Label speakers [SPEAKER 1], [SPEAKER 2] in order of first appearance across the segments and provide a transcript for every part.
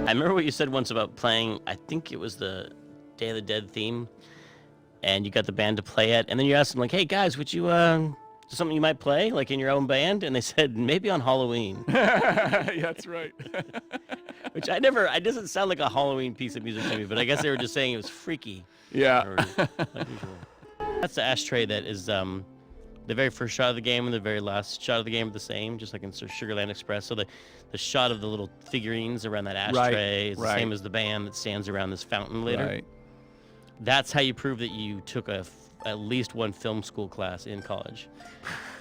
[SPEAKER 1] I remember what you said once about playing, I think it was the Day of the Dead theme, and you got the band to play it, and then you asked them, like, hey, guys, would you, something you might play, like, in your own band? And they said, maybe on Halloween.
[SPEAKER 2] Yeah, that's right.
[SPEAKER 1] Which it doesn't sound like a Halloween piece of music to me, but I guess they were just saying it was freaky.
[SPEAKER 2] Yeah.
[SPEAKER 1] Or unusual. That's the ashtray that is, the very first shot of the game and the very last shot of the game are the same, just like in Sugarland Express. So the shot of the little figurines around that ashtray is the same as the band that stands around this fountain later.
[SPEAKER 2] Right.
[SPEAKER 1] That's how you prove that you took at least one film school class in college.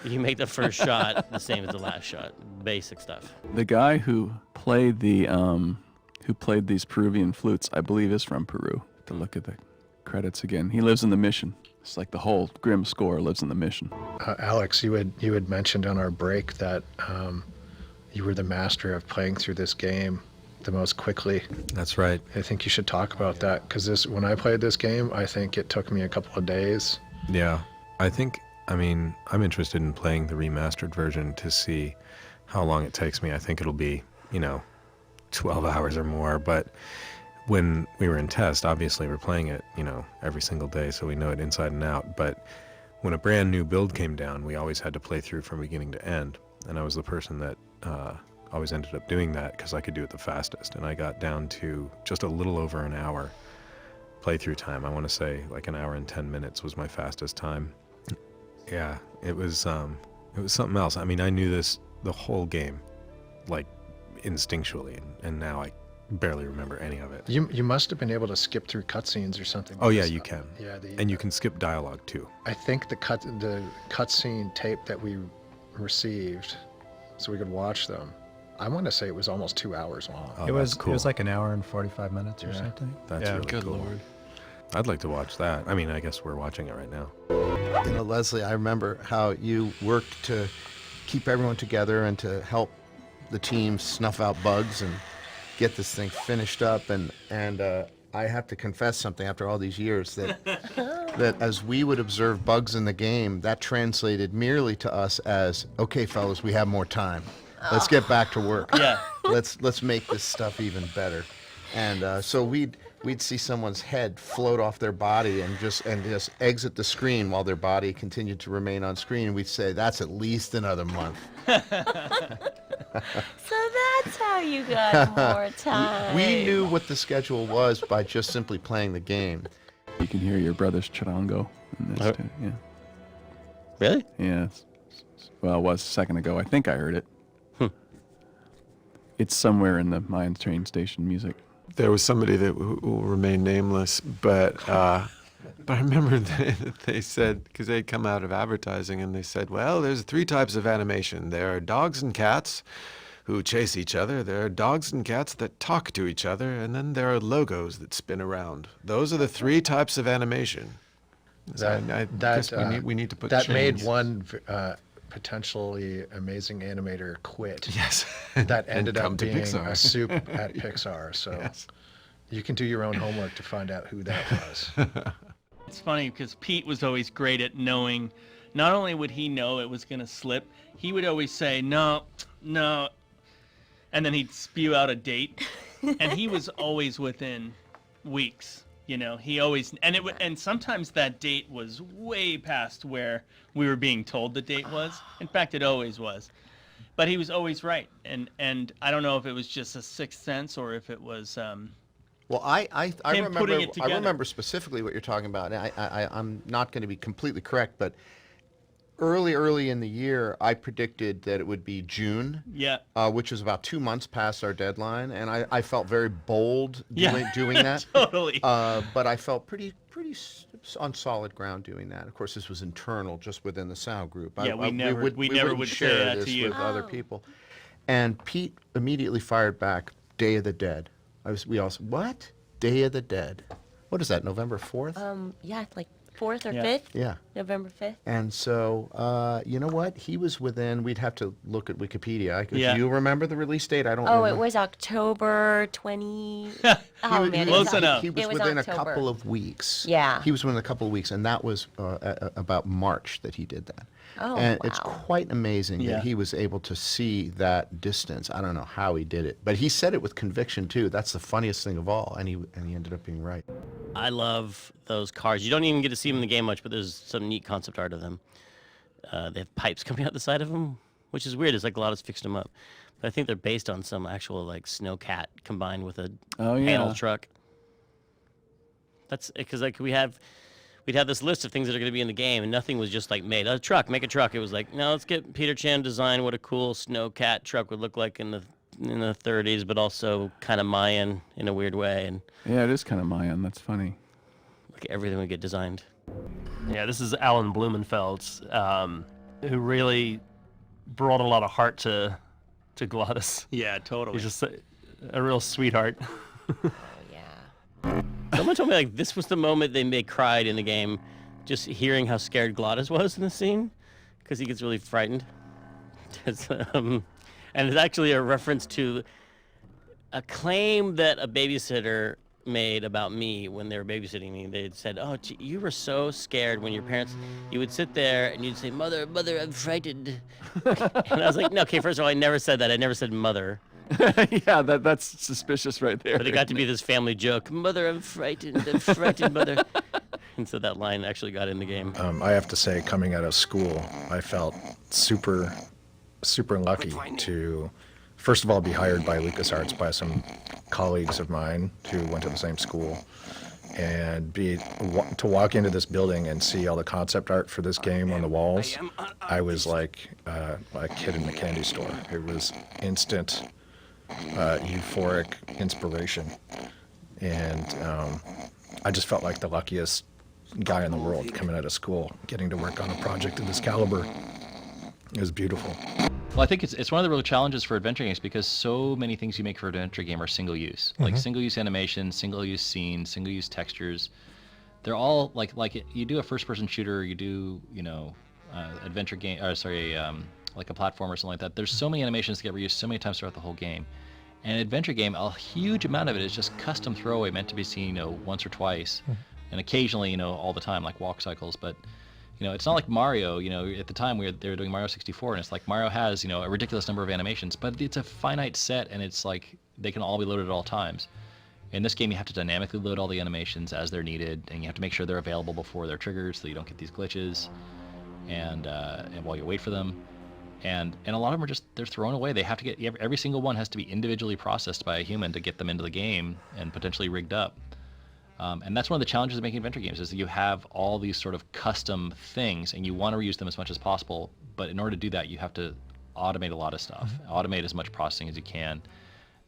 [SPEAKER 1] You make the first shot the same as the last shot. Basic stuff.
[SPEAKER 2] The guy who played these Peruvian flutes, I believe, is from Peru. To look at the credits again, he lives in the Mission. It's like the whole Grim score lives in the Mission.
[SPEAKER 3] Alex, you had mentioned on our break that you were the master of playing through this game the most quickly.
[SPEAKER 4] That's right.
[SPEAKER 3] I think you should talk about that, because when I played this game, I think it took me a couple of days.
[SPEAKER 4] Yeah, I'm interested in playing the remastered version to see how long it takes me. I think it'll be, 12 hours or more, but when we were in test, obviously we're playing it, every single day, so we know it inside and out. But when a brand new build came down, we always had to play through from beginning to end. And I was the person that always ended up doing that because I could do it the fastest. And I got down to just a little over an hour playthrough time. I want to say like an hour and 10 minutes was my fastest time. Yeah, it was something else. I mean, I knew the whole game, like instinctually, and now I barely remember any of it.
[SPEAKER 3] You must have been able to skip through cutscenes or something.
[SPEAKER 4] Oh yeah, you can.
[SPEAKER 3] Yeah,
[SPEAKER 4] and you can skip dialogue too.
[SPEAKER 3] I think the cutscene tape that we received, so we could watch them, I want to say it was almost 2 hours long.
[SPEAKER 4] Oh,
[SPEAKER 5] it was
[SPEAKER 4] cool.
[SPEAKER 5] It was like an hour and 45 minutes or something.
[SPEAKER 4] That's really
[SPEAKER 2] good
[SPEAKER 4] cool.
[SPEAKER 2] Lord.
[SPEAKER 4] I'd like to watch that. I mean, I guess we're watching it right now.
[SPEAKER 6] Leslie, I remember how you worked to keep everyone together and to help the team snuff out bugs and get this thing finished up. And I have to confess something after all these years, that as we would observe bugs in the game, that translated merely to us as, okay, fellas, we have more time. Let's get back to work.
[SPEAKER 1] Yeah.
[SPEAKER 6] Let's make this stuff even better. And so we'd see someone's head float off their body and just exit the screen while their body continued to remain on screen. And we'd say, that's at least another month.
[SPEAKER 7] So that's how you got more time.
[SPEAKER 6] We knew what the schedule was by just simply playing the game.
[SPEAKER 2] You can hear your brother's charango in this too. Yeah.
[SPEAKER 1] Really?
[SPEAKER 2] Yeah. Well, it was a second ago. I think I heard it. It's somewhere in the Mayan train station music.
[SPEAKER 8] There was somebody that will remain nameless, but I remember they said, because they'd come out of advertising, and they said, well, there's 3 types of animation. There are dogs and cats who chase each other. There are dogs and cats that talk to each other, and then there are logos that spin around. Those are the 3 types of animation. So I guess we need to put
[SPEAKER 3] that
[SPEAKER 8] chains.
[SPEAKER 3] made one potentially amazing animator quit.
[SPEAKER 8] Yes.
[SPEAKER 3] That ended up being
[SPEAKER 8] Pixar.
[SPEAKER 3] a soup at Pixar. So
[SPEAKER 8] Yes.
[SPEAKER 3] you can do your own homework to find out who that was.
[SPEAKER 9] It's funny because Pete was always great at knowing. Not only would he know it was going to slip, he would always say, no, and then he'd spew out a date, and he was always within weeks. He always, and sometimes that date was way past where we were being told the date was. In fact, it always was. But he was always right, and I don't know if it was just a sixth sense or if it was.
[SPEAKER 6] Well, I
[SPEAKER 9] Him putting it together.
[SPEAKER 6] remember specifically what you're talking about. And I'm not going to be completely correct, but early in the year, I predicted that it would be June.
[SPEAKER 9] Yeah.
[SPEAKER 6] Which was about 2 months past our deadline, and I felt very bold
[SPEAKER 9] Yeah.
[SPEAKER 6] doing that.
[SPEAKER 9] Totally.
[SPEAKER 6] But I felt pretty on solid ground doing that. Of course, this was internal, just within the sound group.
[SPEAKER 9] Yeah, we never
[SPEAKER 6] wouldn't
[SPEAKER 9] would say
[SPEAKER 6] share
[SPEAKER 9] that
[SPEAKER 6] this
[SPEAKER 9] to you.
[SPEAKER 6] with other people. And Pete immediately fired back, Day of the Dead. We all said, what? Day of the Dead. What is that, November 4th?
[SPEAKER 7] Yeah, like 4th or
[SPEAKER 9] Yeah.
[SPEAKER 7] 5th?
[SPEAKER 6] Yeah.
[SPEAKER 7] November 5th?
[SPEAKER 6] And so, you know what? He was within. We'd have to look at Wikipedia. Do
[SPEAKER 9] Yeah.
[SPEAKER 6] you remember the release date? I don't.
[SPEAKER 7] Oh,
[SPEAKER 6] remember.
[SPEAKER 7] it was October 20.
[SPEAKER 6] He
[SPEAKER 7] Oh,
[SPEAKER 6] was-
[SPEAKER 7] man.
[SPEAKER 6] he
[SPEAKER 7] it
[SPEAKER 6] was,
[SPEAKER 7] was,
[SPEAKER 9] enough.
[SPEAKER 6] he was
[SPEAKER 7] it was
[SPEAKER 6] within
[SPEAKER 7] October.
[SPEAKER 6] a couple of weeks.
[SPEAKER 7] Yeah.
[SPEAKER 6] He was within a couple of weeks, and that was about March that he did that.
[SPEAKER 7] Oh,
[SPEAKER 6] and
[SPEAKER 7] wow.
[SPEAKER 6] it's quite amazing
[SPEAKER 9] Yeah.
[SPEAKER 6] that he was able to see that distance. I don't know how he did it, but he said it with conviction too. That's the funniest thing of all, and he ended up being right.
[SPEAKER 1] I love those cars. You don't even get to see them in the game much, but there's some neat concept art of them. They have pipes coming out the side of them, which is weird. It's like Lotta's fixed them up. But I think they're based on some actual like snowcat combined with a panel truck. That's because like we'd have this list of things that are going to be in the game, and nothing was just like made a truck, make a truck. It was like, no, let's get Peter Chan design what a cool snowcat truck would look like in the 30s, but also kind of Mayan in a weird way, and
[SPEAKER 2] Yeah, it is kind of Mayan. That's funny.
[SPEAKER 1] like everything would get designed.
[SPEAKER 10] Yeah, this is Alan Blumenfeld, who really brought a lot of heart to Glottis.
[SPEAKER 9] Yeah, totally.
[SPEAKER 10] He's just a real sweetheart.
[SPEAKER 7] Oh, yeah.
[SPEAKER 1] Someone told me like this was the moment they cried in the game, just hearing how scared Glottis was in the scene, because he gets really frightened. And it's actually a reference to a claim that a babysitter made about me when they were babysitting me. They had said, "Oh, gee, you were so scared when your parents." You would sit there and you'd say, "Mother, mother, I'm frightened." And I was like, "No, okay. First of all, I never said that. I never said mother."
[SPEAKER 2] Yeah, that's suspicious right there.
[SPEAKER 1] But it got to be this family joke. Mother, I'm frightened, mother. And so that line actually got in the game.
[SPEAKER 5] I have to say, coming out of school, I felt super lucky to, first of all, be hired by LucasArts by some colleagues of mine who went to the same school, and to walk into this building and see all the concept art for this game on the walls. I was like a kid in the candy store. It was instant euphoric inspiration, and I just felt like the luckiest guy in the world coming out of school, getting to work on a project of this caliber. It was beautiful.
[SPEAKER 11] Well, I think it's one of the real challenges for adventure games, because so many things you make for an adventure game are single use, like single use animation, single use scenes, single use textures. They're all like you do a first person shooter, you do adventure game, like a platform or something like that. There's so many animations that get reused so many times throughout the whole game. And an adventure game, a huge amount of it is just custom throwaway, meant to be seen, once or twice, and occasionally, all the time, like walk cycles. But it's not like Mario. At the time they were doing Mario 64, and it's like Mario has a ridiculous number of animations, but it's a finite set, and it's like they can all be loaded at all times. In this game, you have to dynamically load all the animations as they're needed, and you have to make sure they're available before they're triggered, so you don't get these glitches, and while you wait for them. And a lot of them are they're thrown away. They have to get, every single one has to be individually processed by a human to get them into the game and potentially rigged up. And that's one of the challenges of making adventure games, is that you have all these sort of custom things and you want to reuse them as much as possible. But in order to do that, you have to automate a lot of stuff, automate as much processing as you can.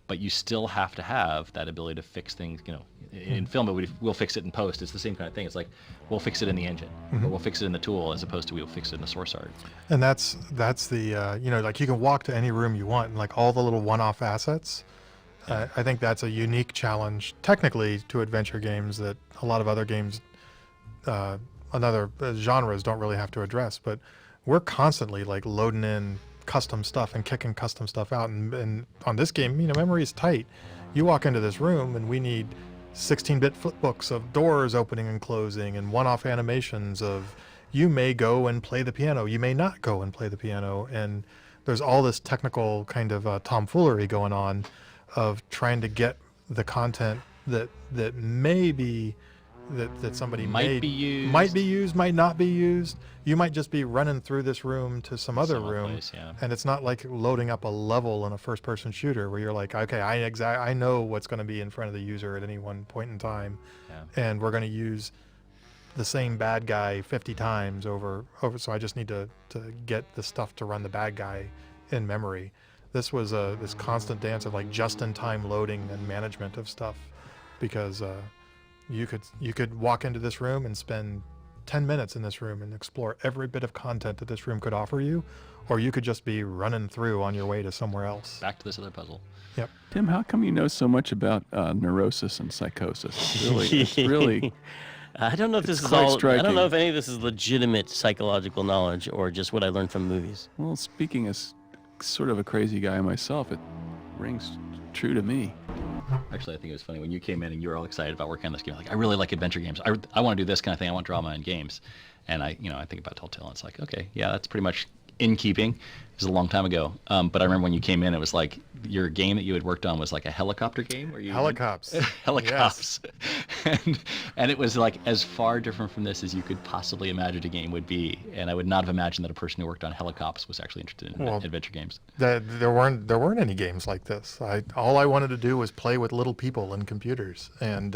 [SPEAKER 11] But you still have to have that ability to fix things. In film, we'll fix it in post. It's the same kind of thing. It's like we'll fix it in the engine, or we'll fix it in the tool, as opposed to we'll fix it in the source art.
[SPEAKER 12] And that's the like you can walk to any room you want, and like all the little one-off assets. I think that's a unique challenge technically to adventure games that a lot of other games, other genres don't really have to address. But we're constantly like loading in custom stuff and kicking custom stuff out, and on this game, memory is tight. You walk into this room and we need 16-bit flipbooks of doors opening and closing, and one-off animations of you may go and play the piano, you may not go and play the piano, and there's all this technical kind of tomfoolery going on of trying to get the content that may be that somebody
[SPEAKER 11] might be used,
[SPEAKER 12] might not be used. You might just be running through this room to some other room,
[SPEAKER 11] place, yeah.
[SPEAKER 12] And it's not like loading up a level in a first-person shooter where you're like, okay, I know what's going to be in front of the user at any one point in time, and we're going to use the same bad guy 50 times over. So I just need to get the stuff to run the bad guy in memory. This was this constant dance of like just-in-time loading and management of stuff, because you could walk into this room and spend 10 minutes in this room and explore every bit of content that this room could offer you, or you could just be running through on your way to somewhere else.
[SPEAKER 11] Back to this other puzzle.
[SPEAKER 12] Yep.
[SPEAKER 2] Tim, how come you know so much about neurosis and psychosis? It's really
[SPEAKER 1] I don't know if this is
[SPEAKER 2] quite
[SPEAKER 1] all. I
[SPEAKER 2] striking.
[SPEAKER 1] don't know if any of this is legitimate psychological knowledge or just what I learned from movies.
[SPEAKER 2] Well, speaking as sort of a crazy guy myself, it rings true to me.
[SPEAKER 11] Actually, I think it was funny when you came in and you were all excited about working on this game. Like, I really like adventure games. I want to do this kind of thing. I want drama in games. And I think about Telltale, and it's like, okay, yeah, that's pretty much in keeping. It was a long time ago. But I remember when you came in, it was like your game that you had worked on was like a helicopter game. Where you
[SPEAKER 12] Helicopters.
[SPEAKER 11] Helicopters. And it was like as far different from this as you could possibly imagine a game would be. And I would not have imagined that a person who worked on helicopters was actually interested in adventure games.
[SPEAKER 12] There weren't any games like this. All I wanted to do was play with little people and computers, and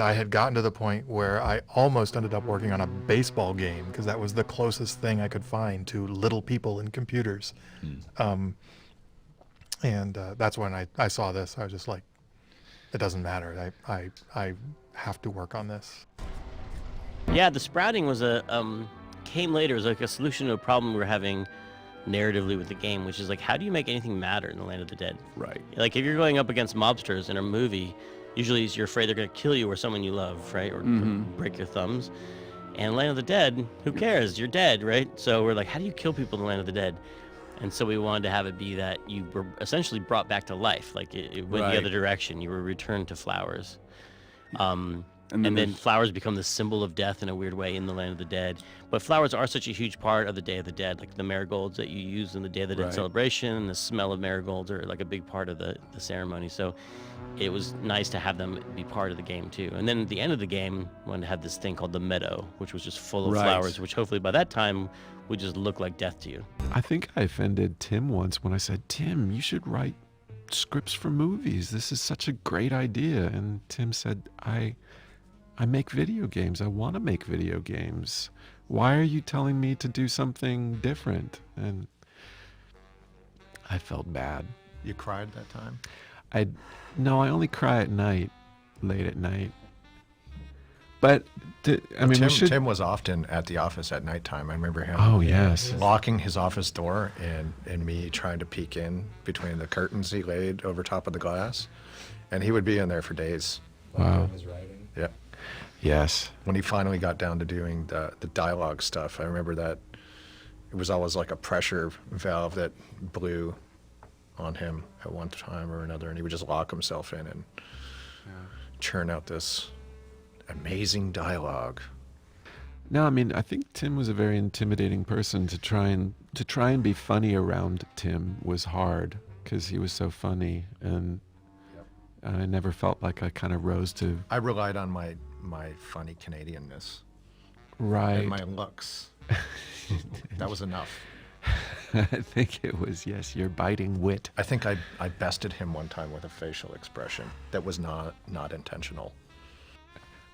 [SPEAKER 12] I had gotten to the point where I almost ended up working on a baseball game because that was the closest thing I could find to little people and computers. And that's when I saw this. I was just like, it doesn't matter. I have to work on this.
[SPEAKER 1] Yeah, the sprouting was came later. It was like a solution to a problem we were having narratively with the game, which is like, how do you make anything matter in the Land of the Dead?
[SPEAKER 2] Right.
[SPEAKER 1] Like, if you're going up against mobsters in a movie, usually you're afraid they're going to kill you or someone you love, right? Or break your thumbs. And Land of the Dead, who cares? You're dead, right? So we're like, how do you kill people in the Land of the Dead? And so we wanted to have it be that you were essentially brought back to life. Like, it went the other direction. You were returned to flowers. And then flowers become the symbol of death in a weird way in the Land of the Dead. But flowers are such a huge part of the Day of the Dead, like the marigolds that you use in the Day of the Dead celebration, and the smell of marigolds are like a big part of the ceremony. So it was nice to have them be part of the game too. And then at the end of the game, we wanted to have this thing called the meadow, which was just full of flowers, which hopefully by that time would just look like death to you.
[SPEAKER 8] I think I offended Tim once when I said, Tim, you should write scripts for movies. This is such a great idea. And Tim said, I make video games. I want to make video games. Why are you telling me to do something different? And I felt bad.
[SPEAKER 5] You cried that time?
[SPEAKER 8] No, I only cry at night, late at night. But
[SPEAKER 5] Tim was often at the office at nighttime. I remember him.
[SPEAKER 8] Oh yes,
[SPEAKER 5] locking his office door and me trying to peek in between the curtains he laid over top of the glass, and he would be in there for days.
[SPEAKER 8] Wow.
[SPEAKER 5] Yeah.
[SPEAKER 8] Yes.
[SPEAKER 5] When he finally got down to doing the dialogue stuff, I remember that it was always like a pressure valve that blew on him at one time or another, and he would just lock himself in and churn out this amazing dialogue.
[SPEAKER 8] No, I mean, I think Tim was a very intimidating person. To try and be funny around Tim was hard because he was so funny, and I never felt like I kind of rose to.
[SPEAKER 5] I relied on my funny Canadianness,
[SPEAKER 8] right,
[SPEAKER 5] and my looks. That was enough.
[SPEAKER 8] I think it was, yes, your biting wit.
[SPEAKER 5] I think I bested him one time with a facial expression that was not intentional.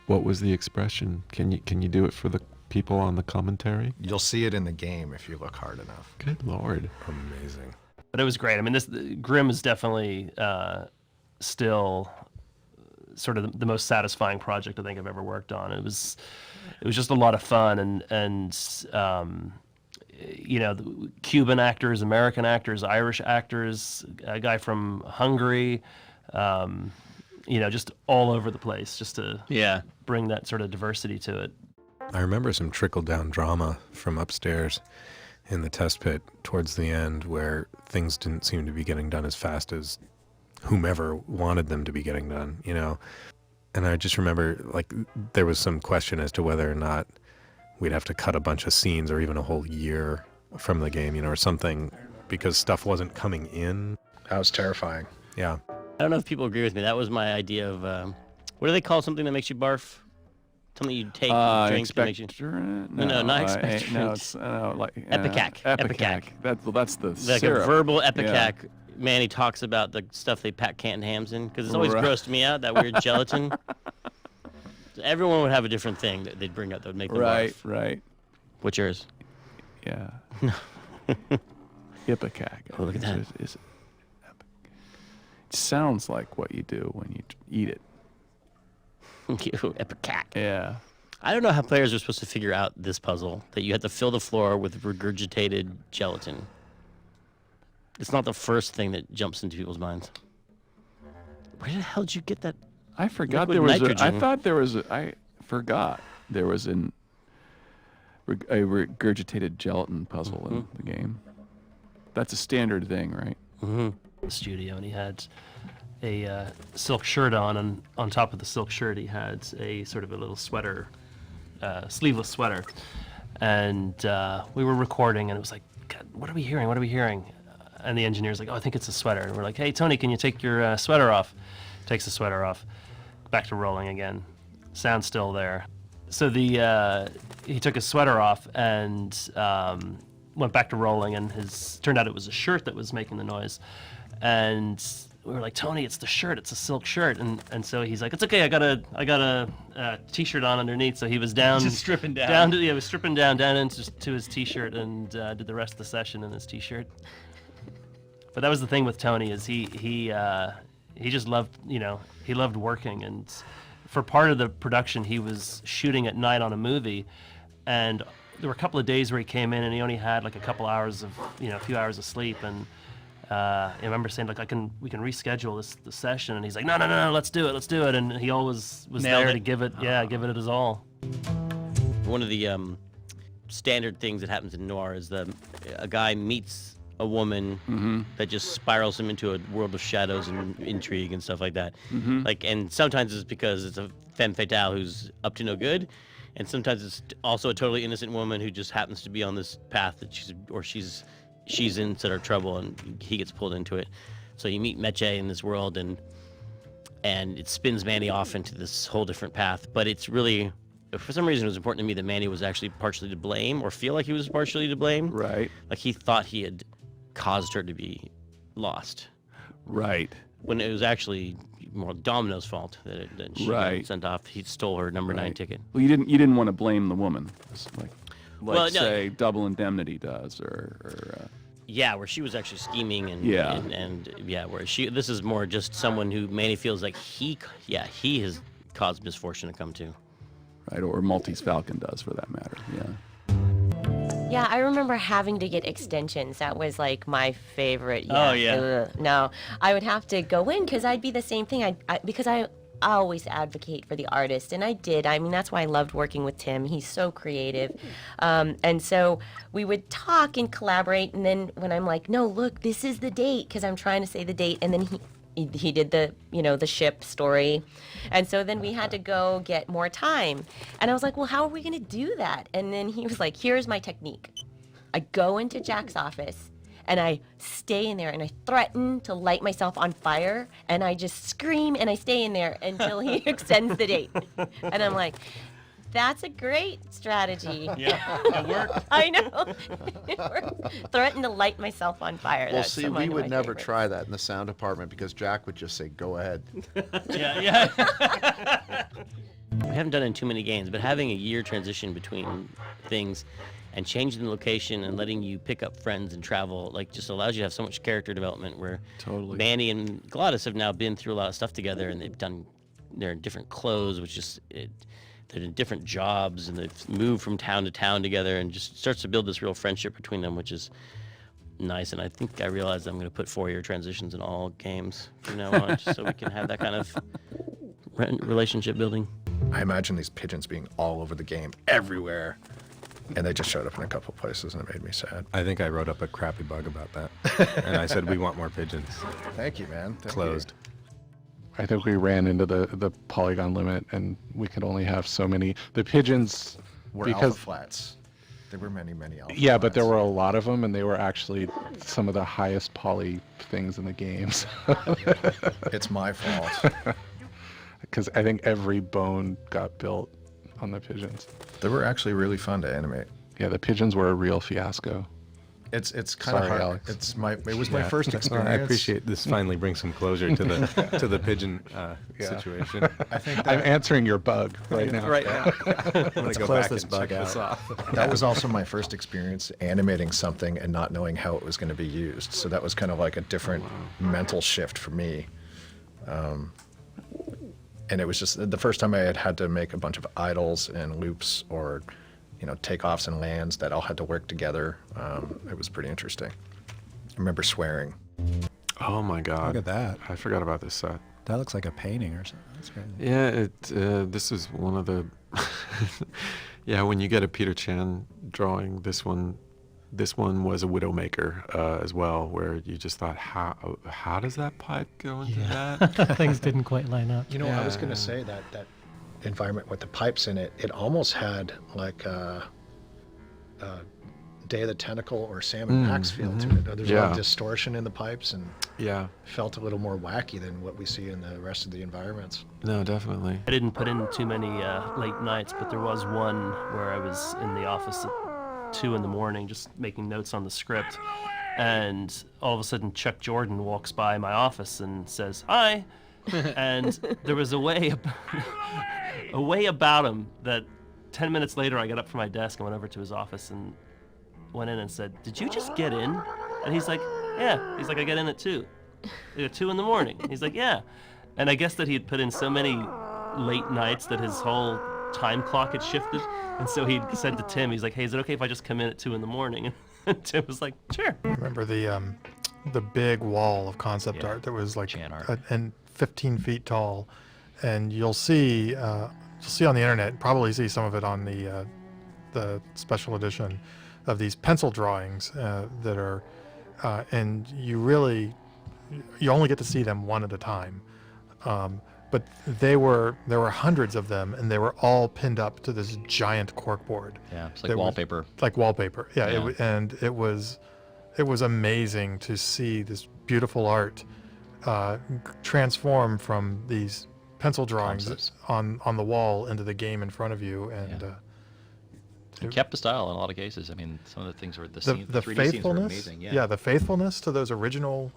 [SPEAKER 8] What was the expression? Can you do it for the people on the commentary?
[SPEAKER 5] You'll see it in the game if you look hard enough.
[SPEAKER 8] Good Lord.
[SPEAKER 5] Amazing.
[SPEAKER 10] But it was great. I mean, Grim is definitely still sort of the most satisfying project I think I've ever worked on. It was just a lot of fun, and the Cuban actors, American actors, Irish actors, a guy from Hungary, just all over the place, just to bring that sort of diversity to it.
[SPEAKER 4] I remember some trickle-down drama from upstairs in the test pit towards the end where things didn't seem to be getting done as fast as whomever wanted them to be getting done, And I just remember, like, there was some question as to whether or not we'd have to cut a bunch of scenes or even a whole year from the game, or something, because stuff wasn't coming in.
[SPEAKER 5] That was terrifying.
[SPEAKER 4] Yeah.
[SPEAKER 1] I don't know if people agree with me. That was my idea of, what do they call something that makes you barf? Something you take, drink that makes you... No, not expectorant.
[SPEAKER 2] No, it's
[SPEAKER 1] Epicac.
[SPEAKER 2] Epicac. That's the
[SPEAKER 1] like
[SPEAKER 2] syrup.
[SPEAKER 1] A verbal Epicac. Yeah. Manny talks about the stuff they pack canned hams in, because it's always grossed me out, that weird gelatin. Everyone would have a different thing that they'd bring up that would make them barf.
[SPEAKER 2] Right.
[SPEAKER 1] What's yours?
[SPEAKER 2] Yeah. Ipecac.
[SPEAKER 1] Oh, look at that.
[SPEAKER 2] It sounds like what you do when you eat it.
[SPEAKER 1] Ipecac.
[SPEAKER 2] Yeah.
[SPEAKER 1] I don't know how players are supposed to figure out this puzzle, that you have to fill the floor with regurgitated gelatin. It's not the first thing that jumps into people's minds. Where the hell did you get that?
[SPEAKER 2] I forgot there was nitrogen. I thought forgot there was a regurgitated gelatin puzzle in the game. That's a standard thing, right?
[SPEAKER 10] The studio, and he had a silk shirt on, and on top of the silk shirt he had a sort of a little sweater, sleeveless sweater. And we were recording, and it was like, God, what are we hearing? What are we hearing? And the engineer's like, oh, I think it's a sweater. And we're like, hey, Tony, can you take your sweater off? Takes the sweater off. Back to rolling again. Sound's still there. So he took his sweater off and went back to rolling, and turned out it was a shirt that was making the noise. And we were like, Tony, it's the shirt. It's a silk shirt. And so he's like, it's okay. I got a t-shirt on underneath. So he was down,
[SPEAKER 9] Just stripping down.
[SPEAKER 10] He was stripping down into his t-shirt, and did the rest of the session in his t-shirt. But that was the thing with Tony, is he just loved, he loved working. And for part of the production, he was shooting at night on a movie, and there were a couple of days where he came in and he only had like a couple hours of, a few hours of sleep. And I remember saying, like, we can reschedule the session, and he's like, no, let's do it. And he always was
[SPEAKER 9] Nailed
[SPEAKER 10] there
[SPEAKER 9] it.
[SPEAKER 10] to give it his all.
[SPEAKER 1] One of the standard things that happens in noir is a guy meets a woman that just spirals him into a world of shadows and intrigue and stuff like that. And sometimes it's because it's a femme fatale who's up to no good, and sometimes it's also a totally innocent woman who just happens to be on this path that she's in sort of trouble, and he gets pulled into it. So you meet Meche in this world, and it spins Manny off into this whole different path. But it's really, for some reason, it was important to me that Manny was actually partially to blame, or feel like he was partially to blame.
[SPEAKER 2] Right.
[SPEAKER 1] Like he thought he had caused her to be lost.
[SPEAKER 2] Right.
[SPEAKER 1] When it was actually more Domino's fault that she got sent off. He stole her number 9 ticket.
[SPEAKER 2] Well, you didn't want to blame the woman, like
[SPEAKER 1] Well, no.
[SPEAKER 2] say Double Indemnity does, or
[SPEAKER 1] Yeah, where she was actually scheming and
[SPEAKER 2] Yeah.
[SPEAKER 1] and where this is more just someone who Manny feels like he has caused misfortune to come to.
[SPEAKER 2] right, or Maltese Falcon does, for that matter. Yeah.
[SPEAKER 7] Yeah, I remember having to get extensions. That was like my favorite.
[SPEAKER 9] Oh, yeah.
[SPEAKER 7] No, I would have to go in because I'd be the same thing. Because I always advocate for the artist, and I did. I mean, that's why I loved working with Tim. He's so creative. And so we would talk and collaborate, and then when I'm like, no, look, this is the date, because I'm trying to say the date, and then he did the ship story. And so then we had to go get more time. And I was like, well, how are we going to do that? And then he was like, here's my technique. I go into Jack's office and I stay in there and I threaten to light myself on fire, and I just scream and I stay in there until he extends the date. And I'm like, that's a great strategy.
[SPEAKER 9] Yeah, it worked.
[SPEAKER 7] I know. Threaten to light myself on fire.
[SPEAKER 6] Well,
[SPEAKER 7] That's
[SPEAKER 6] see,
[SPEAKER 7] one
[SPEAKER 6] we
[SPEAKER 7] of
[SPEAKER 6] would
[SPEAKER 7] my
[SPEAKER 6] never
[SPEAKER 7] favorites.
[SPEAKER 6] try that in the sound department because Jack would just say, "Go ahead."
[SPEAKER 9] Yeah.
[SPEAKER 1] We haven't done it in too many games, but having a year transition between things and changing the location and letting you pick up friends and travel, like, just allows you to have so much character development, where
[SPEAKER 2] Totally.
[SPEAKER 1] Manny and Gladys have now been through a lot of stuff together, and they're in different clothes, they're in different jobs, and they've moved from town to town together, and just starts to build this real friendship between them, which is nice. And I think I realized I'm going to put 4-year transitions in all games from now on, just so we can have that kind of relationship building.
[SPEAKER 5] I imagine these pigeons being all over the game, everywhere, and they just showed up in a couple places, and it made me sad.
[SPEAKER 4] I think I wrote up a crappy bug about that, and I said we want more pigeons.
[SPEAKER 5] Thank you, man. Thank
[SPEAKER 4] Closed.
[SPEAKER 13] I think we ran into the polygon limit, and we could only have so many. The pigeons,
[SPEAKER 5] You. We're
[SPEAKER 13] because
[SPEAKER 5] alpha flats. There were many alpha
[SPEAKER 13] yeah, but there
[SPEAKER 5] flats.
[SPEAKER 13] were a lot of them, and they were actually some of the highest poly things in the games.
[SPEAKER 5] It's my fault.
[SPEAKER 13] Because I think every bone got built on the pigeons.
[SPEAKER 5] They were actually really fun to animate.
[SPEAKER 13] Yeah, the pigeons were a real fiasco.
[SPEAKER 5] It's kind of
[SPEAKER 13] Sorry,
[SPEAKER 5] hard.
[SPEAKER 13] Alex.
[SPEAKER 5] It was my first experience.
[SPEAKER 4] I appreciate this. Finally brings some closure to the pigeon situation.
[SPEAKER 5] I think
[SPEAKER 13] I'm
[SPEAKER 5] that,
[SPEAKER 13] answering your bug right now.
[SPEAKER 4] Right now, I'm gonna
[SPEAKER 6] Let's
[SPEAKER 4] go
[SPEAKER 6] close
[SPEAKER 4] back
[SPEAKER 6] this
[SPEAKER 4] and
[SPEAKER 6] bug
[SPEAKER 4] check this
[SPEAKER 6] out.
[SPEAKER 4] off.
[SPEAKER 5] that was also my first experience animating something and not knowing how it was going to be used. So that was kind of like a different mental shift for me. And it was just the first time I had to make a bunch of idles and loops, or takeoffs and lands that all had to work together. It was pretty interesting. I remember swearing.
[SPEAKER 8] Oh my God.
[SPEAKER 4] Look at that.
[SPEAKER 8] I forgot about this set.
[SPEAKER 5] That looks like a painting or something. That's great.
[SPEAKER 8] Yeah, this is one of the. Yeah, when you get a Peter Chan drawing, this one was a Widowmaker as well, where you just thought, how does that pipe go into that?
[SPEAKER 14] Things didn't quite line up.
[SPEAKER 3] You know, I was going to say that environment with the pipes in it, it almost had like a Day of the Tentacle or Sam and Max feel to it. There's a lot of distortion in the pipes, and felt a little more wacky than what we see in the rest of the environments.
[SPEAKER 8] No, definitely.
[SPEAKER 10] I didn't put in too many late nights, but there was one where I was in the office at 2 in the morning just making notes on the script, and all of a sudden Chuck Jordan walks by my office and says, "Hi," and there was a way about him that 10 minutes later I got up from my desk and went over to his office and went in and said, "Did you just get in?" And he's like, "Yeah." He's like, "I got in at 2. At 2 in the morning." He's like, "Yeah." And I guess that he had put in so many late nights that his whole time clock had shifted. And so he said to Tim, he's like, "Hey, is it okay if I just come in at 2 in the morning?" And Tim was like, "Sure."
[SPEAKER 12] Remember the big wall of concept art that was like and 15 feet tall, and you'll see on the internet, probably see some of it on the special edition of these pencil drawings that are, and you only get to see them one at a time. But there were hundreds of them, and they were all pinned up to this giant corkboard.
[SPEAKER 11] Yeah, it's like wallpaper.
[SPEAKER 12] Like wallpaper. Yeah, yeah. It was amazing to see this beautiful art transform from these pencil drawings on the wall into the game in front of you, and
[SPEAKER 11] it kept the style in a lot of cases. I mean, some of the things were the 3D
[SPEAKER 12] faithfulness.
[SPEAKER 11] scenes were amazing.
[SPEAKER 12] Yeah, the faithfulness to those original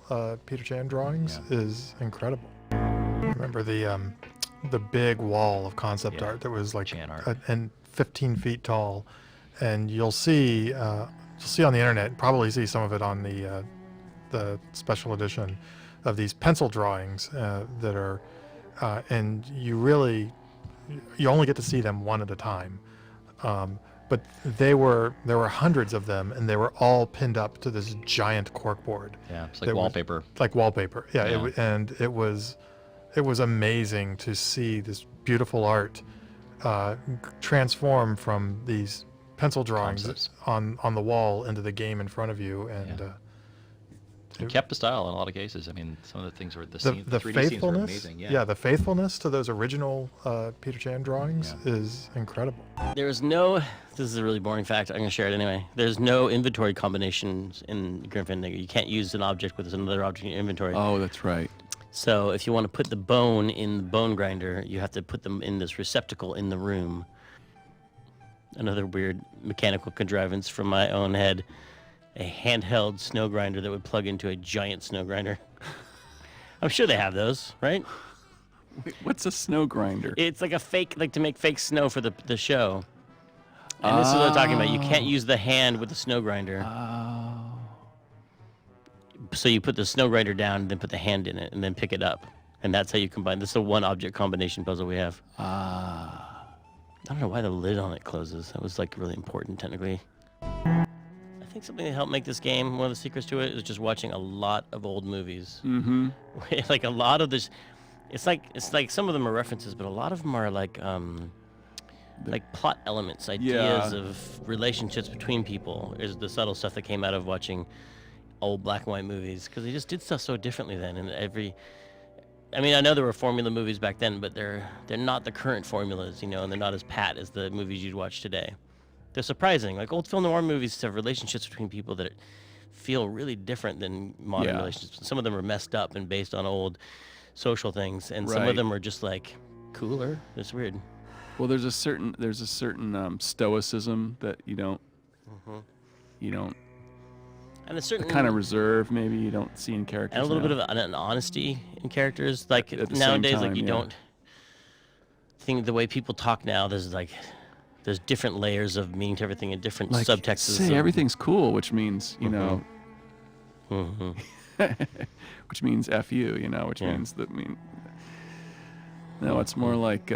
[SPEAKER 12] Peter Chan drawings is incredible. Remember the big wall of concept art that was like and 15 feet tall, and you'll see on the internet, probably see some of it on the special edition of these pencil drawings that are, and you only get to see them one at a time. But there were hundreds of them, and they were all pinned up to this giant corkboard.
[SPEAKER 11] Yeah, it's like wallpaper.
[SPEAKER 12] Like wallpaper. Yeah, and it was amazing to see this beautiful art transform from these pencil drawings on the wall into the game in front of you, and
[SPEAKER 11] it kept the style in a lot of cases. I mean, some of the things were the 3D scenes were amazing.
[SPEAKER 12] Yeah, the faithfulness to those original Peter Chan drawings is incredible.
[SPEAKER 1] This is a really boring fact, I'm going to share it anyway. There's no inventory combinations in Grim Fandango. You can't use an object with another object in your inventory.
[SPEAKER 2] Oh, that's right.
[SPEAKER 1] So if you want to put the bone in the bone grinder, you have to put them in this receptacle in the room. Another weird mechanical contrivance from my own head. A handheld snow grinder that would plug into a giant snow grinder. I'm sure they have those, right?
[SPEAKER 2] Wait, what's a snow grinder?
[SPEAKER 1] It's like a fake, like to make fake snow for the show. And this is what I'm talking about. You can't use the hand with the snow grinder.
[SPEAKER 2] Oh.
[SPEAKER 1] So you put the snow grinder down and then put the hand in it and then pick it up. And that's how you combine. This is a one object combination puzzle we have. I don't know why the lid on it closes. That was like really important technically. I think something that helped make this game, one of the secrets to it, is just watching a lot of old movies.
[SPEAKER 2] Mm-hmm.
[SPEAKER 1] Like a lot of this, it's like some of them are references, but a lot of them are like plot elements, ideas of relationships between people. Is the subtle stuff that came out of watching old black and white movies, because they just did stuff so differently then. And I mean, I know there were formula movies back then, but they're not the current formulas, and they're not as pat as the movies you'd watch today. They're surprising. Like old film noir movies have relationships between people that feel really different than modern relationships. Some of them are messed up and based on old social things, and some of them are just like cooler. It's weird.
[SPEAKER 2] Well, there's a certain stoicism that you don't,
[SPEAKER 1] and a certain
[SPEAKER 2] kind of reserve maybe you don't see in characters,
[SPEAKER 1] and a little bit of an honesty in characters. Like nowadays, like you don't think the way people talk now. There's different layers of meaning to everything and different subtexts.
[SPEAKER 2] Say everything's cool, which means which means F you, which means that no, it's more like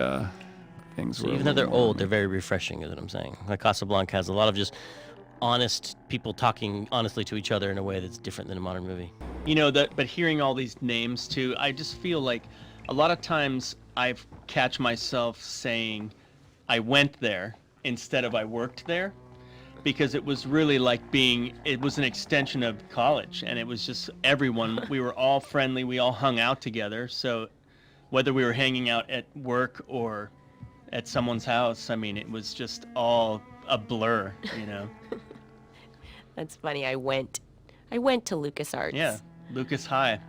[SPEAKER 2] things.
[SPEAKER 1] So even though they're old, they're very refreshing, is what I'm saying. Like Casablanca has a lot of just honest people talking honestly to each other in a way that's different than a modern movie.
[SPEAKER 9] But hearing all these names too, I just feel like a lot of times I catch myself saying I went there instead of I worked there, because it was really like it was an extension of college, and it was just everyone, we were all friendly, we all hung out together. So whether we were hanging out at work or at someone's house, I mean, it was just all a blur, you know.
[SPEAKER 7] That's funny. I went to LucasArts.
[SPEAKER 9] Yeah, Lucas High.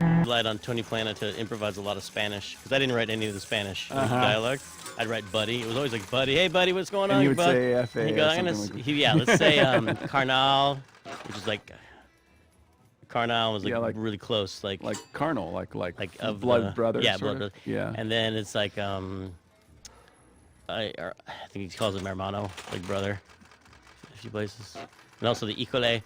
[SPEAKER 1] Relied on Tony Plana to improvise a lot of Spanish because I didn't write any of the Spanish dialogue. I'd write buddy. It was always like buddy. Hey buddy, what's going on?
[SPEAKER 2] And you would
[SPEAKER 1] bud?
[SPEAKER 2] say F.A.
[SPEAKER 1] And he'd go,
[SPEAKER 2] or
[SPEAKER 1] I'm gonna
[SPEAKER 2] something like
[SPEAKER 1] yeah, let's say carnal, which is like carnal was like,
[SPEAKER 2] Yeah, like-
[SPEAKER 1] really close, like
[SPEAKER 2] carnal, like
[SPEAKER 1] of
[SPEAKER 2] blood
[SPEAKER 1] the-
[SPEAKER 2] brothers.
[SPEAKER 1] Yeah,
[SPEAKER 2] sort
[SPEAKER 1] blood
[SPEAKER 2] of?
[SPEAKER 1] brothers.
[SPEAKER 2] Yeah.
[SPEAKER 1] And then it's like I think he calls him hermano, like brother, a few places. And also the Icole.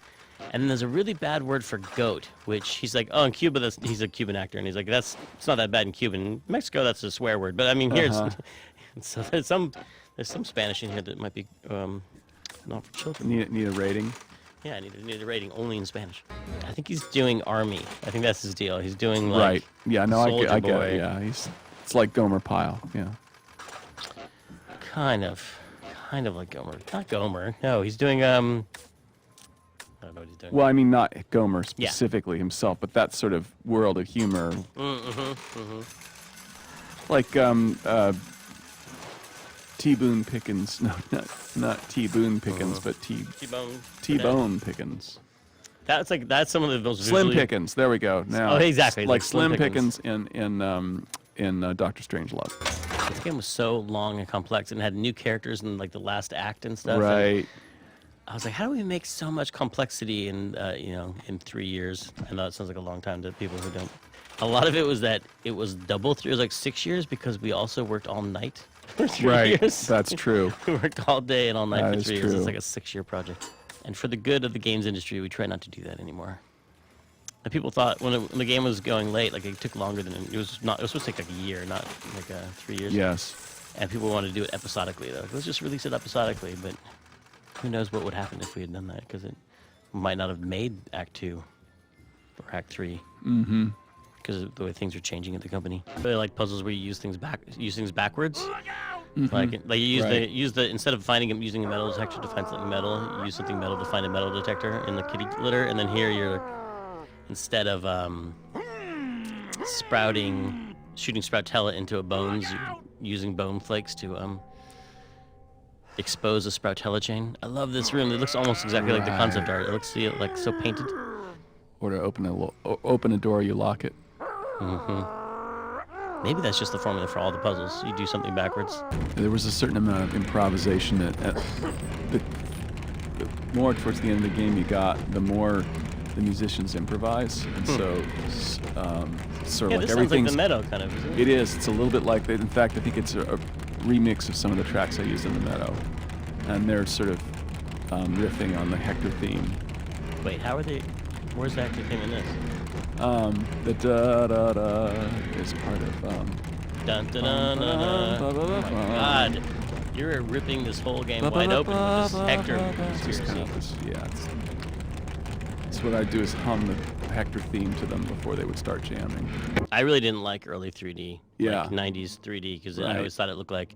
[SPEAKER 1] And then there's a really bad word for goat, which he's like, oh, in Cuba, he's a Cuban actor, and he's like, it's not that bad in Cuban. In Mexico, that's a swear word. But I mean, here, it's, so there's some Spanish in here that might be not for children.
[SPEAKER 2] Need a rating.
[SPEAKER 1] Yeah, I need a rating only in Spanish. I think he's doing army. I think that's his deal. He's doing like
[SPEAKER 2] Right. Yeah. No, I
[SPEAKER 1] Soldier
[SPEAKER 2] get
[SPEAKER 1] Boy.
[SPEAKER 2] it. Yeah. It's like Gomer Pyle. Yeah.
[SPEAKER 1] Kind of like Gomer. Not Gomer. No, he's doing I don't know what he's doing.
[SPEAKER 2] Well, I mean, not Gomer specifically himself, but that sort of world of humor. Like T. Boone Pickens. No, not T. Boone Pickens, but T-Bone Pickens.
[SPEAKER 1] That's some of the most
[SPEAKER 2] Slim
[SPEAKER 1] visually-
[SPEAKER 2] Pickens. There we go. Now.
[SPEAKER 1] Oh, exactly.
[SPEAKER 2] Like Slim Pickens in Doctor Strangelove.
[SPEAKER 1] This game was so long and complex and had new characters in like the last act and stuff.
[SPEAKER 2] Right.
[SPEAKER 1] And I was like, how do we make so much complexity in in 3 years? I know it sounds like a long time to people who don't. A lot of it was that it was double through. It was like 6 years because we also worked all night for 3 years.
[SPEAKER 2] That's true.
[SPEAKER 1] We worked all day and all night
[SPEAKER 2] That
[SPEAKER 1] for
[SPEAKER 2] is
[SPEAKER 1] 3 years.
[SPEAKER 2] true.
[SPEAKER 1] It's like a 6-year project. And for the good of the games industry, we try not to do that anymore. And people thought when the game was going late, like it took longer than it was supposed to take like a year, not like 3 years.
[SPEAKER 2] Yes.
[SPEAKER 1] And people wanted to do it episodically though. Let's just release it episodically, but who knows what would happen if we had done that, because it might not have made Act 2 or Act 3.
[SPEAKER 2] Mm-hmm.
[SPEAKER 1] Because of the way things are changing at the company. I really like puzzles where you use things backwards. Like you use the instead of using a metal detector to find something metal, you use something metal to find a metal detector in the kitty litter, and then here you're instead of shooting Sproutella into a bones, you're using bone flakes to expose a Sproutella chain. I love this room. It looks almost exactly like the concept art. It looks like so painted.
[SPEAKER 2] Or to open a door, you lock it.
[SPEAKER 1] Maybe that's just the formula for all the puzzles. You do something backwards.
[SPEAKER 2] There was a certain amount of improvisation that the more towards the end of the game you got, the more the musicians improvise, and so sort of like
[SPEAKER 1] this sounds like
[SPEAKER 2] everything's
[SPEAKER 1] the Meadow kind of, isn't it?
[SPEAKER 2] It is. It's a little bit like that. In fact, I think it's a remix of some of the tracks I used in the Meadow, and they're sort of riffing on the Hector theme.
[SPEAKER 1] Wait, how are they? Where's the Hector theme in this?
[SPEAKER 2] The da da da is part of
[SPEAKER 1] Dun, dun, dun, dun, dun. Oh my God, you're ripping this whole game wide open with this Hector conspiracy.
[SPEAKER 2] It's what I do is hum the Hector theme to them before they would start jamming.
[SPEAKER 1] I really didn't like early 3D,
[SPEAKER 2] Yeah.
[SPEAKER 1] like 90s 3D, because
[SPEAKER 2] Right.
[SPEAKER 1] I always thought it looked like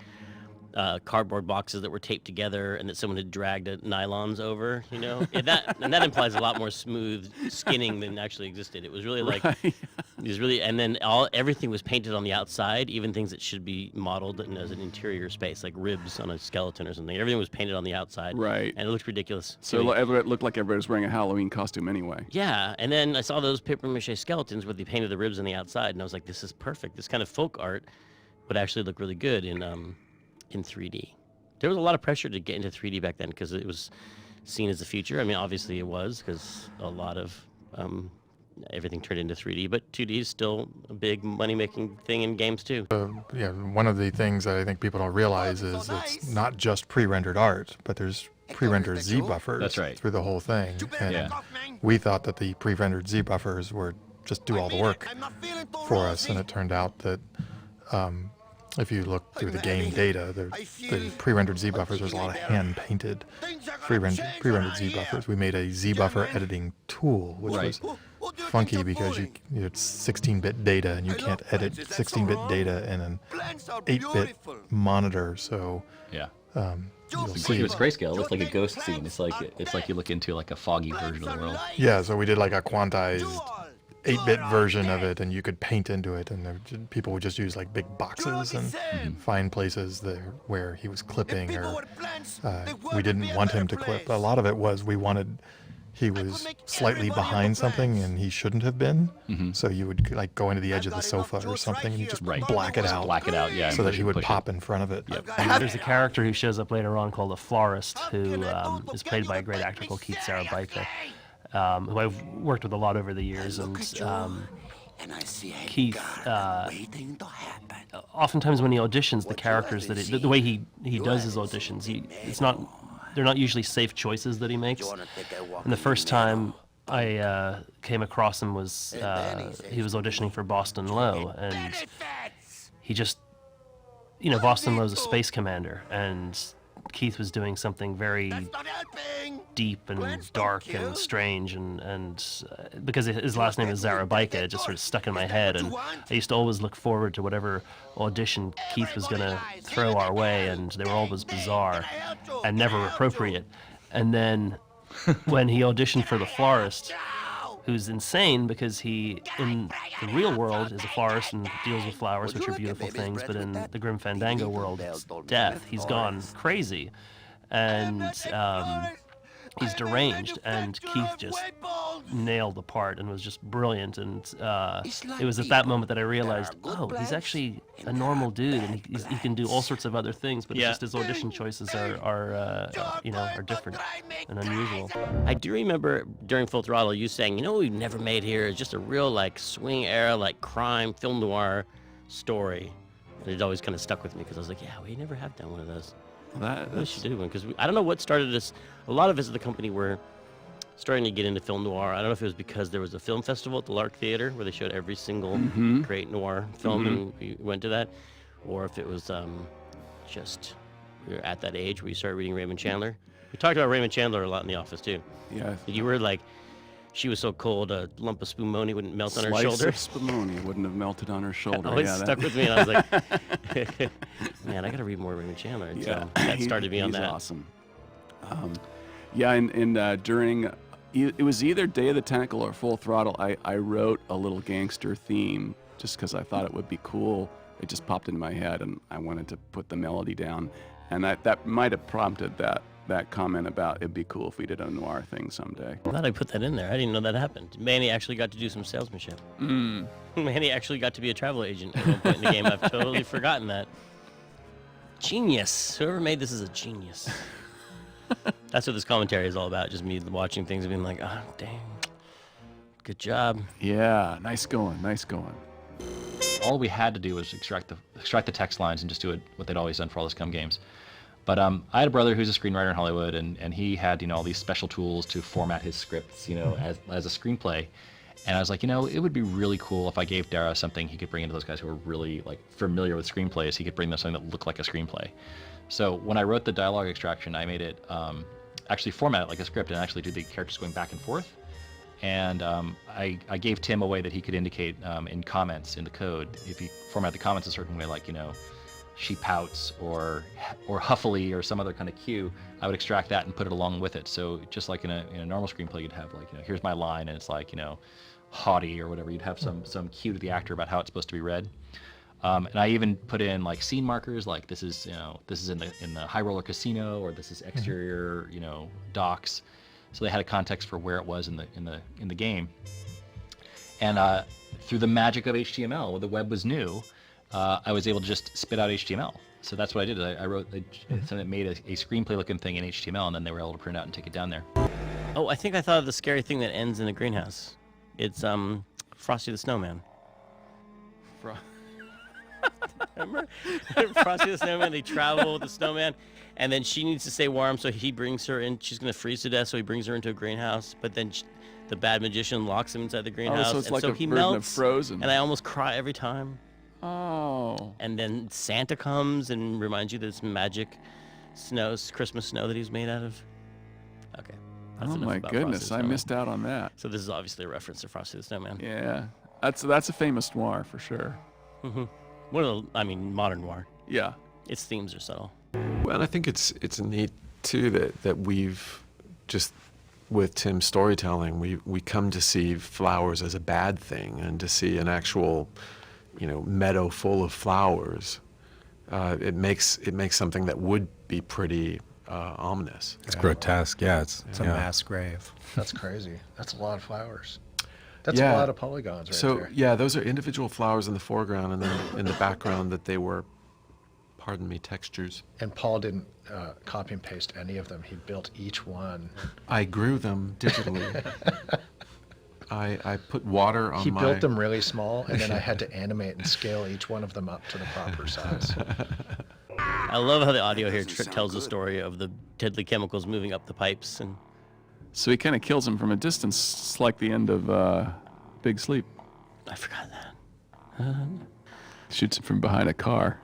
[SPEAKER 1] cardboard boxes that were taped together and that someone had dragged nylons over, you know? and that implies a lot more smooth skinning than actually existed. It was really like, it was really, and then everything was painted on the outside, even things that should be modeled as an interior space, like ribs on a skeleton or something. Everything was painted on the outside.
[SPEAKER 2] Right.
[SPEAKER 1] And it looked ridiculous.
[SPEAKER 2] So it looked like everybody was wearing a Halloween costume anyway.
[SPEAKER 1] Yeah, and then I saw those paper mache skeletons where they painted the ribs on the outside, and I was like, this is perfect. This kind of folk art would actually look really good in 3D. There was a lot of pressure to get into 3D back then because it was seen as the future. I mean, obviously it was, because a lot of everything turned into 3D, but 2D is still a big money-making thing in games too.
[SPEAKER 12] One of the things that I think people don't realize is it's not just pre-rendered art, but there's pre-rendered Z buffers.
[SPEAKER 11] That's right.
[SPEAKER 12] Through the whole thing. And
[SPEAKER 11] Yeah.
[SPEAKER 12] we thought that the pre-rendered Z buffers were just do all the work for us, and it turned out that if you look through the game data, the pre-rendered Z buffers, there's a lot of hand-painted pre-rendered Z buffers. We made a Z buffer editing tool, which was funky because it's 16-bit data and you can't edit 16-bit data in an 8-bit monitor. So
[SPEAKER 11] Yeah.
[SPEAKER 12] you'll
[SPEAKER 11] It
[SPEAKER 12] see.
[SPEAKER 11] was grayscale. It looked like a ghost scene. It's like you look into like a foggy version of the world.
[SPEAKER 12] Yeah, so we did like a quantized 8-bit version of it, and you could paint into it, and people would just use like big boxes and find places there where he was clipping, or we didn't want him to clip. A lot of it was he was slightly behind something and he shouldn't have been. So you would like go into the edge of the sofa or something and you just black it out.
[SPEAKER 11] Black it out, yeah.
[SPEAKER 12] So that he would
[SPEAKER 11] push
[SPEAKER 12] pop in front of it.
[SPEAKER 10] There's a character who shows up later on called the Florist, who is played by a great actor called Keith Sarabajka, who I've worked with a lot over the years. And Keith, oftentimes when he auditions, the characters the way he does his auditions, they're not usually safe choices that he makes. And the first time I came across him was he was auditioning for Boston Low, and he just, Boston Low's a space commander, and Keith was doing something very deep and dark and strange, and because his last name is Zarabajka, it just sort of stuck in my head, and I used to always look forward to whatever audition Keith was going to throw our way, and they were always bizarre and never appropriate. And then when he auditioned for the Florist, who's insane because he, in the real world, is a florist and deals with flowers, which are beautiful things, but in the Grim Fandango world, it's death. He's gone crazy, and he's deranged, and Keith just nailed the part and was just brilliant. And it was at that moment that I realized, oh, he's actually a normal dude, and he can do all sorts of other things, but it's just his audition choices are different and unusual.
[SPEAKER 1] I do remember during Full Throttle you saying, what we've never made here is just a real like swing era, like crime, film noir story. And it always kind of stuck with me because I was like, yeah, we never have done one of those. We should do one because I don't know what started this. A lot of us at the company were starting to get into film noir. I don't know if it was because there was a film festival at the Lark Theater where they showed every single great noir film, and we went to that, or if it was just we were at that age where you started reading Raymond Chandler. We talked about Raymond Chandler a lot in the office too.
[SPEAKER 2] Yeah.
[SPEAKER 1] You were like, she was so cold, a lump of spumoni wouldn't melt on her
[SPEAKER 2] Slice
[SPEAKER 1] shoulder.
[SPEAKER 2] of spumoni wouldn't have melted on her shoulder.
[SPEAKER 1] Always stuck with me, and I was like, man, I got to read more Raymond Chandler. And so that started me on that.
[SPEAKER 2] He's awesome. During, it was either Day of the Tentacle or Full Throttle, I wrote a little gangster theme just because I thought it would be cool. It just popped into my head, and I wanted to put the melody down. And that might have prompted that comment about it'd be cool if we did a noir thing someday.
[SPEAKER 1] I'm glad I put that in there. I didn't know that happened. Manny actually got to do some salesmanship. Manny actually got to be a travel agent at one point in the game. I've totally forgotten that. Genius. Whoever made this is a genius. That's what this commentary is all about, just me watching things and being like, oh, dang. Good job.
[SPEAKER 2] Yeah, nice going.
[SPEAKER 11] All we had to do was extract the text lines and just do it what they'd always done for all the Scum games. But I had a brother who's a screenwriter in Hollywood, and he had all these special tools to format his scripts, as a screenplay. And I was like, it would be really cool if I gave Dara something he could bring into those guys who are really like familiar with screenplays. He could bring them something that looked like a screenplay. So when I wrote the dialogue extraction, I made it actually format it like a script and actually do the characters going back and forth. And I gave Tim a way that he could indicate in comments in the code, if you format the comments a certain way, like she pouts or huffily or some other kind of cue, I would extract that and put it along with it. So just like in a normal screenplay, you'd have like, here's my line, and it's like, haughty or whatever. You'd have some cue to the actor about how it's supposed to be read. And I even put in like scene markers, like this is in the High Roller Casino, or this is exterior, docks. So they had a context for where it was in the game. And through the magic of HTML, when the web was new, I was able to just spit out HTML. So that's what I did. I wrote something that made a screenplay-looking thing in HTML, and then they were able to print it out and take it down there.
[SPEAKER 1] Oh, I think I thought of the scary thing that ends in a greenhouse. It's Frosty the Snowman. Remember? Frosty the Snowman, they travel with the snowman, and then she needs to stay warm, so he brings her in. She's going to freeze to death, so he brings her into a greenhouse, but then the bad magician locks him inside the greenhouse,
[SPEAKER 2] so it's
[SPEAKER 1] and
[SPEAKER 2] like
[SPEAKER 1] so
[SPEAKER 2] a
[SPEAKER 1] he
[SPEAKER 2] version of
[SPEAKER 1] melts,
[SPEAKER 2] Frozen.
[SPEAKER 1] and I almost cry every time.
[SPEAKER 2] Oh.
[SPEAKER 1] And then Santa comes and reminds you that it's magic snow, Christmas snow that he's made out of. Okay. That's
[SPEAKER 2] Oh
[SPEAKER 1] enough
[SPEAKER 2] my
[SPEAKER 1] about Frosty
[SPEAKER 2] goodness,
[SPEAKER 1] the
[SPEAKER 2] I
[SPEAKER 1] Snowman.
[SPEAKER 2] missed out on that.
[SPEAKER 1] So this is obviously a reference to Frosty the Snowman.
[SPEAKER 2] Yeah, that's a famous noir for sure.
[SPEAKER 1] One of the, I mean, modern noir.
[SPEAKER 2] Yeah.
[SPEAKER 1] Its themes are subtle.
[SPEAKER 8] Well, I think it's neat too that we've just with Tim's storytelling, we come to see flowers as a bad thing, and to see an actual, meadow full of flowers. It makes something that would be pretty ominous.
[SPEAKER 4] It's grotesque. Yeah, it's
[SPEAKER 5] It's a mass grave.
[SPEAKER 3] That's crazy. That's a lot of flowers. That's
[SPEAKER 8] Yeah.
[SPEAKER 3] a lot of polygons right
[SPEAKER 8] So
[SPEAKER 3] there.
[SPEAKER 8] yeah, those are individual flowers in the foreground, and then in the background that they were, pardon me, textures.
[SPEAKER 3] And Paul didn't copy and paste any of them. He built each one.
[SPEAKER 8] I grew them digitally. I put water on
[SPEAKER 3] He
[SPEAKER 8] my...
[SPEAKER 3] built them really small, and then I had to animate and scale each one of them up to the proper size.
[SPEAKER 1] I love how the audio here tells the story of the deadly chemicals moving up the pipes, and
[SPEAKER 2] So he kind of kills him from a distance. It's like the end of Big Sleep.
[SPEAKER 1] I forgot that.
[SPEAKER 2] Shoots him from behind a car.